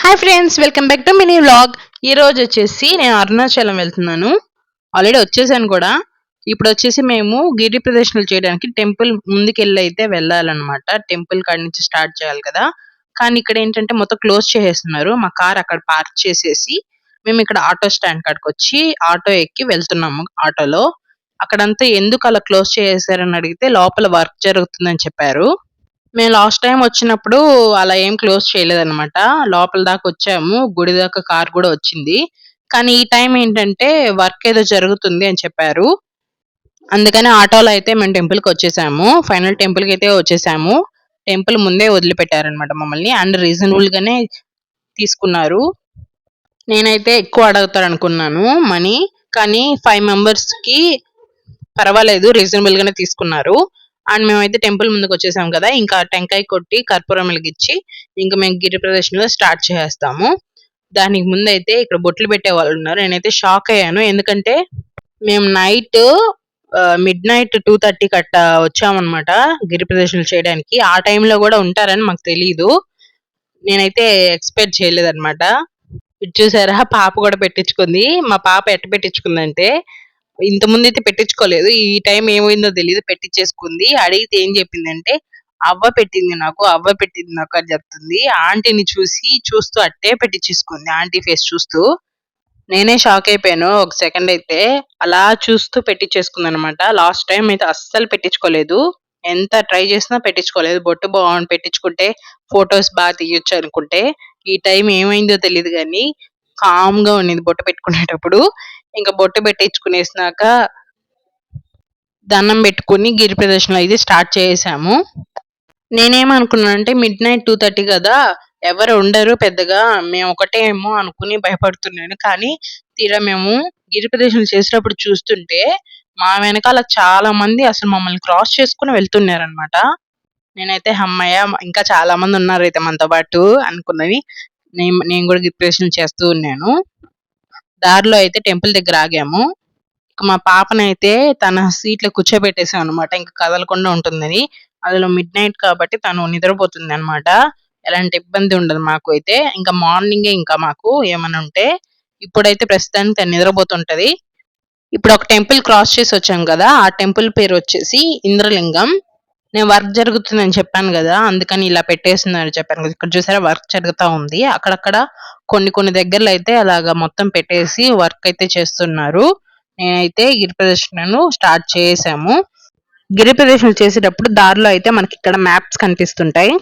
Hi friends, welcome back to mini vlog. ఈ రోజు వచ్చేసి నేను అరుణాచలం వెళ్తున్నాను. ఆల్రెడీ వచ్చేసాను కూడా. ఇప్పుడు వచ్చేసి మేము గిరి ప్రదర్శనలు చేయడానికి టెంపుల్ ముందుకెళ్ళి అయితే వెళ్ళాలన్నమాట. టెంపుల్ కాడి నుంచి స్టార్ట్ చేయాలి కదా. కానీ ఇక్కడ ఏంటంటే మొత్తం క్లోజ్ చేసేస్తున్నారు. మా కార్ అక్కడ పార్క్ చేసేసి మేము ఇక్కడ ఆటో స్టాండ్ కాడికి వచ్చి ఆటో ఎక్కి వెళ్తున్నాము ఆటోలో. అక్కడంతా ఎందుకు అలా క్లోజ్ చేసేసారని అడిగితే లోపల వర్క్ జరుగుతుందని చెప్పారు. మేము లాస్ట్ టైమ్ వచ్చినప్పుడు అలా ఏం క్లోజ్ చేయలేదన్నమాట. లోపల దాకా వచ్చాము. గుడి దాకా కార్ కూడా వచ్చింది. కానీ ఈ టైం ఏంటంటే వర్క్ ఏదో జరుగుతుంది అని చెప్పారు. అందుకని ఆటోలో అయితే మేము టెంపుల్‌కి వచ్చేసాము. ఫైనల్ టెంపుల్‌కి అయితే వచ్చేసాము. టెంపుల్ ముందే వదిలిపెట్టారన్నమాట మమ్మల్ని. అండ్ రీజనబుల్ గానే తీసుకున్నారు. నేనైతే ఎక్కువ అడుగుతారనుకున్నాను మనీ. కానీ 5 మెంబర్స్‌కి పర్వాలేదు, రీజనబుల్ గానే తీసుకున్నారు. అండ్ మేమైతే టెంపుల్ ముందుకొచ్చేసాం కదా! ఇంకా టెంకాయ కొట్టి, కర్పూరం వెలిగిచ్చి, ఇంక మేము గిరి ప్రదర్శనలో స్టార్ట్ చేసేస్తాము. దానికి ముందైతే ఇక్కడ బొట్లు పెట్టేవాళ్ళున్నారు. నేనైతే షాక్ అయ్యాను. ఎందుకంటే మేము మిడ్‌నైట్ 2:30కి అట్టా వచ్చామన్నమాట గిరి ప్రదర్శనలు చేయడానికి. ఆ టైంలో గూడా ఉంటారని మాకు తెలీదు. నేనైతే ఎక్స్‌పెక్ట్ చేయలేదన్నమాట. ఇది చూసారా, పాప కూడా పెట్టించుకుంది. మా పాప ఎట్ట పెట్టించుకుందంటే, ఇంతకుముందయితే పెట్టించుకోలేదు. ఈ టైం ఏమైందో తెలీదు, పెట్టిచ్చేసుకుంది. అడిగితే ఏం చెప్పిందంటే, "అవ్వ పెట్టింది నాకు, అవ్వ పెట్టింది నాకు" అని చెప్తుంది. ఆంటీని చూస్తూ అట్టే పెట్టిచ్చేసుకుంది ఆంటీ ఫేస్ చూస్తూ. నేనే షాక్ అయిపోయాను ఒక సెకండ్ అయితే. అలా చూస్తూ పెట్టిచ్చేసుకుందనమాట. లాస్ట్ టైమ్ అయితే అస్సలు పెట్టించుకోలేదు. ఎంత ట్రై చేసినా పెట్టించుకోలేదు. బొట్టు పెట్టించుకుంటే ఫోటోస్ తీయొచ్చు అనుకుంటే, ఈ టైం ఏమైందో తెలీదు గానీ, కామ్‌గా ఉండింది బొట్టు పెట్టుకునేటప్పుడు. ఇంక బొట్టు పెట్టించుకునేసినాక దండం పెట్టుకొని గిరి ప్రదర్శనలు అయితే స్టార్ట్ చేసేసాము. నేనేమనుకున్నానంటే మిడ్‌నైట్ 2:30 కదా! ఎవరు ఉండరు పెద్దగా. మేము ఒకటే ఏమో అనుకుని భయపడుతున్నాను. కానీ తీరా మేము గిరి ప్రదర్శనలు చేసేటప్పుడు చూస్తుంటే, మా వెనకాల చాలా మంది అసలు మమ్మల్ని క్రాస్ చేసుకొని వెళ్తున్నారనమాట. నేనైతే హమ్మయ్య! ఇంకా చాలా మంది ఉన్నారైతే మనతో పాటు అనుకున్నది. నేను కూడా గిరి ప్రదర్శనలు చేస్తూ ఉన్నాను. దారిలో అయితే టెంపుల్ దగ్గర ఆగాము. మా పాపనైతే తన సీట్‌లో కూర్చోబెట్టేసామనమాట. ఇంక కదలకుండా ఉంటుందని. అందులో మిడ్‌నైట్ కాబట్టి తను నిద్రపోతుందనమాట. ఎలాంటి ఇబ్బంది ఉండదు మాకు అయితే. ఇంకా మార్నింగే ఇంకా మాకు ఏమన్నా ఉంటే. ఇప్పుడైతే ప్రస్తుతానికి తను నిద్రపోతుంటది. ఇప్పుడు ఒక టెంపుల్ క్రాస్ చేసి వచ్చాం కదా! ఆ టెంపుల్ పేరొచ్చేసి ఇంద్రలింగం. నేను వర్క్ జరుగుతుందని చెప్పాను గదా! అందుకని ఇలా పెట్టేసిందని చెప్పాను కదా! ఇక్కడ చూసారా వర్క్ జరుగుతా ఉంది. అక్కడక్కడ కొన్ని కొన్ని దగ్గరలో అయితే అలాగా మొత్తం పెట్టేసి వర్క్ అయితే చేస్తున్నారు. నేనైతే గిరి ప్రదర్శనను స్టార్ట్ చేసాము. గిరి ప్రదర్శనలు చేసేటప్పుడు దారిలో అయితే మనకిక్కడ మ్యాప్స్ కనిపిస్తుంటాయి.